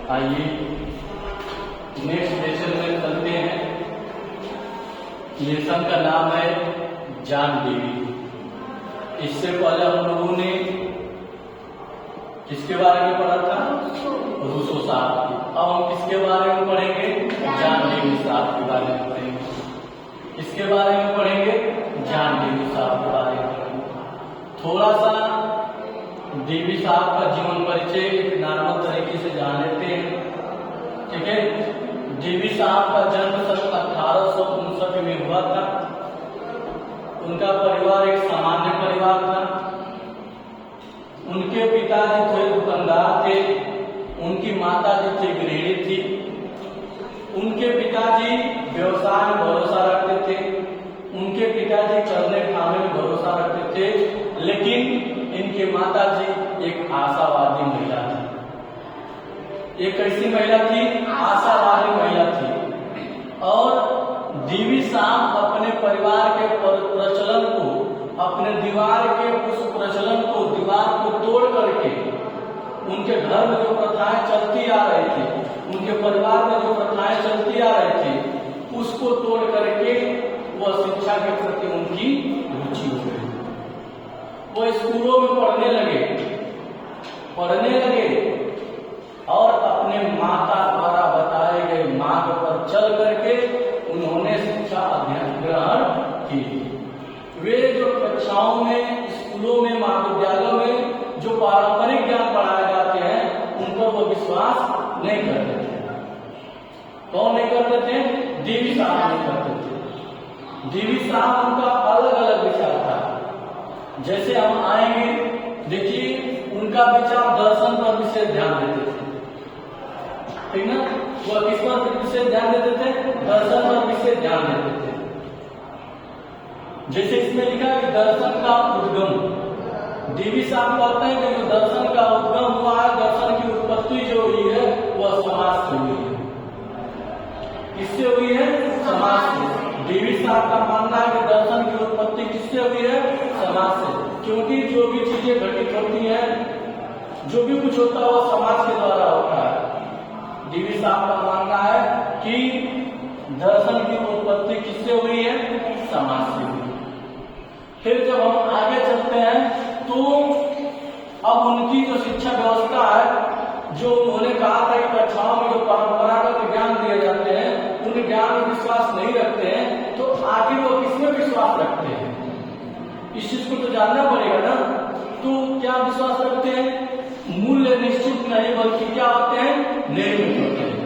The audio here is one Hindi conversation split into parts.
आइए नेक्स्ट लेसन में चलते हैं। लेसन का नाम है जॉन डेवी। इससे पहले हम लोगों ने किसके बारे में पढ़ा था? रूसो साहब की। अब हम किसके बारे में पढ़ेंगे? जॉन डेवी साहब के बारे में पढ़ेंगे। किसके बारे में पढ़ेंगे? जॉन डेवी साहब के बारे में पढ़ेंगे। थोड़ा सा डेवी साहब का जीवन परिचय एक नॉर्मल तरीके से जान लेते हैं, ठीक है। डेवी साहब का जन्म सन 1859 में हुआ था। उनका परिवार एक सामान्य परिवार था। उनके पिताजी थोड़े दुकानदार थे, उनकी माता जी थी गृहिणी थी। उनके पिताजी व्यवसाय में भरोसा रखते थे, उनके पिताजी करने खाने में भरोसा रखते थे, लेकिन इनके माता जी एक आशावादी महिला थी। एक कैसी महिला थी? आशावादी महिला थी। और डेवी साहब अपने परिवार के प्रचलन को, अपने दीवार के उस प्रचलन को, दीवार को तोड़ करके उनके घर में जो प्रथाएं चलती आ रही थी, उनके परिवार में जो प्रथाएं चलती आ रही थी, उसको तोड़ करके वह शिक्षा के प्रति उनकी रुचि हो गई। वो स्कूलों में पढ़ने लगे और अपने माता द्वारा बताए गए मार्ग पर चल करके उन्होंने शिक्षा अध्ययन ग्रहण की। वे जो कक्षाओं में, स्कूलों में, महाविद्यालयों में जो पारंपरिक ज्ञान पढ़ाए जाते हैं, उन पर वो विश्वास नहीं करते थे। कौन नहीं करते थे? डेवी साहब नहीं करते थे। डेवी साहब उनका अलग अलग विचार था। जैसे हम आएंगे, देखिए उनका विचार दर्शन पर विशेष ध्यान देते थे, ठीक ना। वो किस पर विशेष ध्यान देते थे? दर्शन पर विशेष ध्यान देते थे। जैसे इसमें लिखा है कि दर्शन का उद्गम, डेवी साहब कहते हैं कि जो दर्शन का उद्गम हुआ है, दर्शन की उत्पत्ति जो हुई है वह समाज से हुई है। किससे हुई है? समाज से। डेवी साहब का मानना है कि दर्शन की उत्पत्ति किससे हुई है? समाज से। क्योंकि जो भी चीजें घटित होती हैं, जो भी कुछ होता है वो समाज के द्वारा होता है। डेवी साहब का मानना है कि दर्शन की उत्पत्ति किससे हुई है? समाज से हुई। फिर जब हम आगे चलते हैं तो अब उनकी जो शिक्षा व्यवस्था है, जो उन्होंने कहा था कि कक्षाओं में जो परंपरागत ज्ञान दिए जाते हैं, उन ज्ञान में विश्वास नहीं रखते हैं, तो आगे वो किसमें विश्वास रखते हैं? इस चीज को तो जानना पड़ेगा ना। तो क्या विश्वास रखते हैं? मूल्य निश्चित नहीं बल्कि क्या होते हैं? निर्मित होते हैं।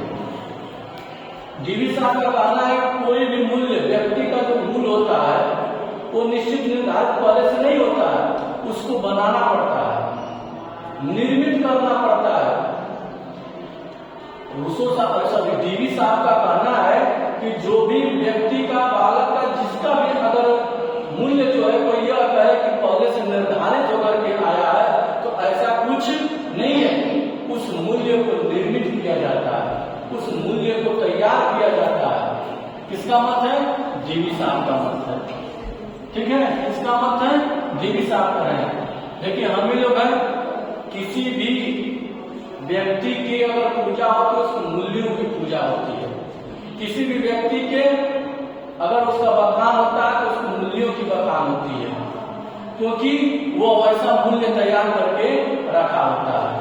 डेवी साहब का कहना है कोई भी मूल्य, व्यक्ति का जो मूल्य होता है वो निश्चित निर्धारित पहले से नहीं होता है, उसको बनाना पड़ता है, निर्मित करना पड़ता है। डेवी साहब का कहना है कि जो भी व्यक्ति का, बालक का, जिसका भी अगर मूल्य जो है कोई यह कहे कि पहले से निर्धारित होकर के आया है, तो ऐसा कुछ नहीं है। उस मूल्य को निर्मित किया जाता है, उस मूल्य को तैयार किया जाता है। किसका मत है? डेवी साहब का मत है, ठीक है। किसका मत है? डेवी साहब का है। देखिए हम ही लोग हैं, किसी भी व्यक्ति की अगर पूजा हो तो उसके मूल्यों की पूजा होती है। किसी भी व्यक्ति के अगर उसका बखान होता है तो उसके मूल्यों की बखान होती है, क्योंकि वो वैसा मूल्य तैयार करके रखा होता है।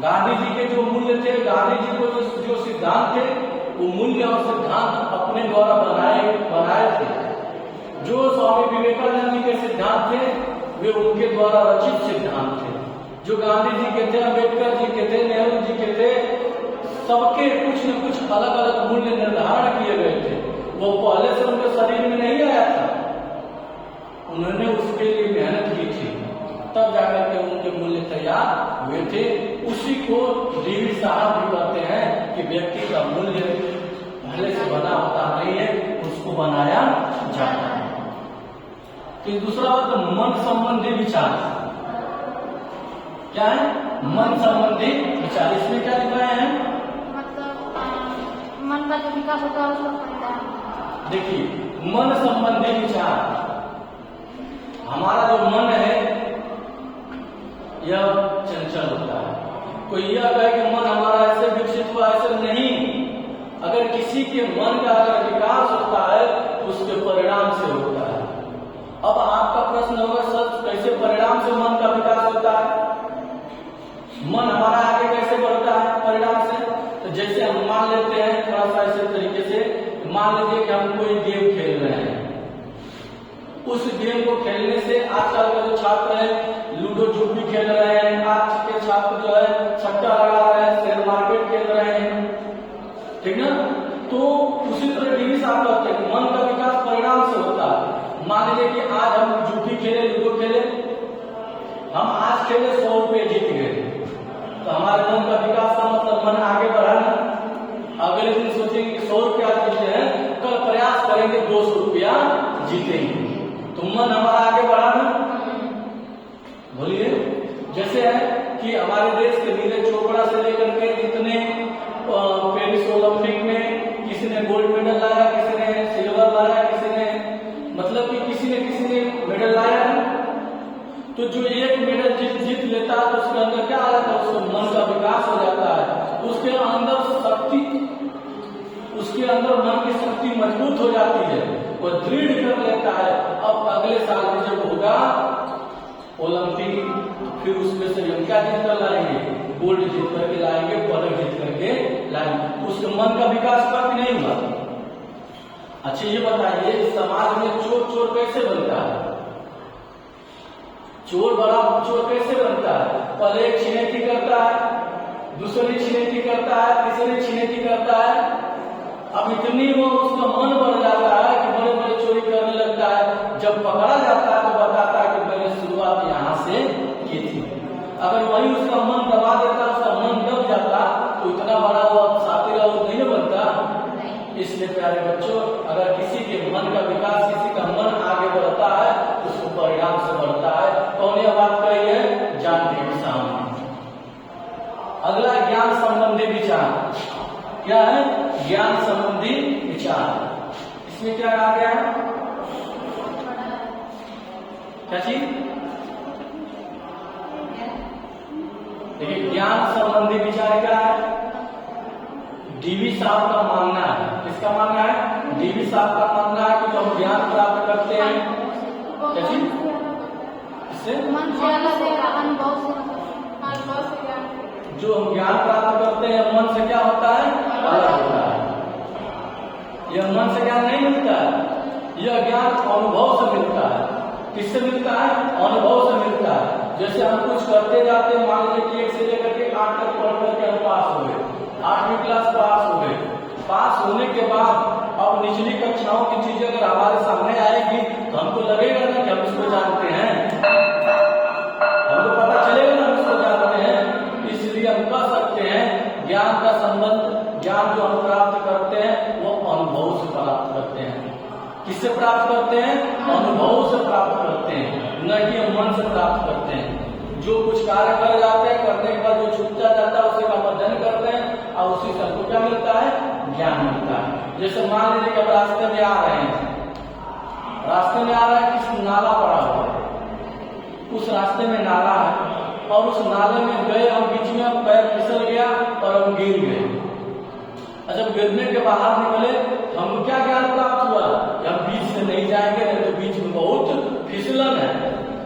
गांधी जी के जो मूल्य थे, गांधी जी को जो सिद्धांत थे, वो मूल्य और सिद्धांत अपने द्वारा बनाए थे। जो स्वामी विवेकानंद जी के सिद्धांत थे वे उनके द्वारा रचित सिद्धांत थे। जो गांधी जी के थे, अम्बेडकर जी के थे, नेहरू जी के थे, सबके कुछ न कुछ अलग अलग मूल्य निर्धारण किए गए थे। वो पहले से उनके शरीर में नहीं आया था, उन्होंने उसके लिए मेहनत की थी, तब जाकर के उनके मूल्य तैयार हुए थे। उसी को डेवी साहब भी कहते हैं कि व्यक्ति का मूल्य पहले से बना होता नहीं है, उसको बनाया जाता है। फिर दूसरा बात, मन संबंधी विचार। क्या है? मन संबंधी विचार। इसमें क्या लिख रहे हैं? मतलब मन का जो विकास होता है उसको। देखिए, मन संबंधी विचार, हमारा जो मन है यह चंचल होता है। कोई यह कहे कि मन हमारा ऐसे के मन का अगर विकास होता है तो उसके परिणाम से होता है। अब आपका प्रश्न होगा सर कैसे परिणाम से मन का विकास होता है, मन हमारा आगे कैसे बढ़ता है परिणाम से? तो जैसे हम मान लेते हैं थोड़ा सा ऐसे तरीके से, मान लीजिए कि हम कोई गेम खेल रहे हैं, उस गेम को खेलने से आजकल के जो छात्र हैं लूडो जुप्पी खेल रहे हैं, आज के छात्र जो है छक्का लगा रहे हैं, शेयर मार्केट खेल रहे हैं, ठीक ना? तो उसी तरह डीवी साहब कहते हैं मन का विकास परिणाम से होता है। मान लीजिए कि आज हम जुप्पी खेले, लूडो खेले, हम आज खेले 100 रुपये जीत गए, तो हमारे मन का विकास का मतलब मन आगे बढ़ा ना। अगले दिन सोचेंगे कि 100 रुपया जीते हैं, कल प्रयास करेंगे 200 रुपया जीतेंगे, तो मन हमारा आगे बढ़ा ना। बोलिए, जैसे है कि हमारे देश के नीरज चोपड़ा से लेकर के जितने पेरिस ओलंपिक में किसी ने गोल्ड मेडल लाया, किसी ने सिल्वर लाया, किसी ने मतलब कि किसी ने मेडल लाया है, तो जो एक मेडल जीत लेता है तो उसके अंदर क्या आ जाता है, उसके मन का विकास हो जाता है, उसके अंदर शक्ति, उसके अंदर मन की शक्ति मजबूत हो जाती है, वो दृढ़ कर लेता है। अब अगले साल में जब होगा ओलंपिक, फिर उसमें से हम क्या जीत कर लाएंगे, गोल्ड जीत करके लाएंगे, पदक जीत करके लाएंगे, उसके मन का विकास हुआ कि नहीं हुआ? अच्छा ये बताइए समाज में चोर कैसे बनता है? चोर बड़ा चोर कैसे बनता है? पहले एक छिनैती करता है, दूसरे छिनैती करता है, तीसरे छिनैती करता है, अब इतनी वो उसका मन बढ़ जाता है कि बड़े बड़े चोरी करने लगता है। जब पकड़ा जाता है तो बताता है कि मैंने शुरुआत यहाँ से की थी। अगर वही उसका मन दबा देता, उसका मन दब जाता, तो इतना बड़ा वो साथी और नहीं बनता। इसलिए प्यारे बच्चों, अगर किसी के मन का विकास, किसी का मन आगे बढ़ता है तो उसको परिणाम से बढ़ता है। कौन यह बात कही है? जानदेव साहब। अगला ज्ञान संबंधी विचार क्या है? ज्ञान संबंधी विचार। इसमें क्या आ गया है? क्या चीज? देखिए ज्ञान संबंधी विचार क्या है? डीवी साहब का मानना है, किसका मानना है? डीवी साहब का मानना है कि जो हम ज्ञान प्राप्त करते हैं, क्या चीज? इससे मन से अलग अनुभव से जो हम ज्ञान प्राप्त करते हैं मन से क्या होता है? अलग होता है। यह मन से ज्ञान नहीं मिलता है, यह ज्ञान अनुभव से मिलता है। किससे मिलता है? अनुभव से मिलता है। जैसे हम कुछ करते जाते हैं, मान लीजिए कि 1 से लेकर के 8 तक पढ़ करके हम पास हो गए, 8वीं क्लास पास हो गए। पास होने के बाद अब निचली कक्षाओं की चीजें अगर हमारे सामने आएगी तो हमको लगेगा ना कि हम इसको जानते हैं, हमको पता चलेगा ना हम इसको जानते हैं। इसलिए हम कह सकते हैं ज्ञान का संबंध, ज्ञान जो हम प्राप्त करते हैं वो अनुभव से प्राप्त करते हैं। किससे प्राप्त करते हैं? अनुभव से प्राप्त करते हैं, न कि हम मन से प्राप्त करते हैं। जो कुछ कार्य कर जाते हैं, करने के बाद जो छूटता जाता है उसी का अध्ययन करते हैं और उसी से हमको क्या मिलता है? ज्ञान मिलता है। जैसे मान लीजिए कि अब रास्ते में आ रहे हैं, रास्ते में आ रहा है, किस नाला पड़ा हुआ है, उस रास्ते में नाला है और उस नाले में गए हम, बीच में पैर फिसल गया और हम गिर गए। जब गिरने के बाहर निकले हमको क्या ज्ञान प्राप्त हुआ? हम बीच से नहीं जाएंगे, नहीं तो बीच में बहुत फिसलन है।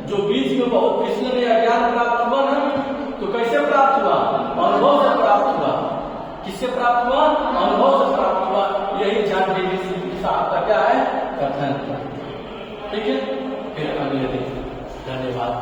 जो बीच में बहुत फिसलन या ज्ञान प्राप्त हुआ ना, तो कैसे प्राप्त हुआ? अनुभव से प्राप्त हुआ। किससे प्राप्त हुआ? अनुभव से प्राप्त हुआ। यही जानदेव साहब का क्या है? कथन। ठीक है, फिर अगले दिन। धन्यवाद।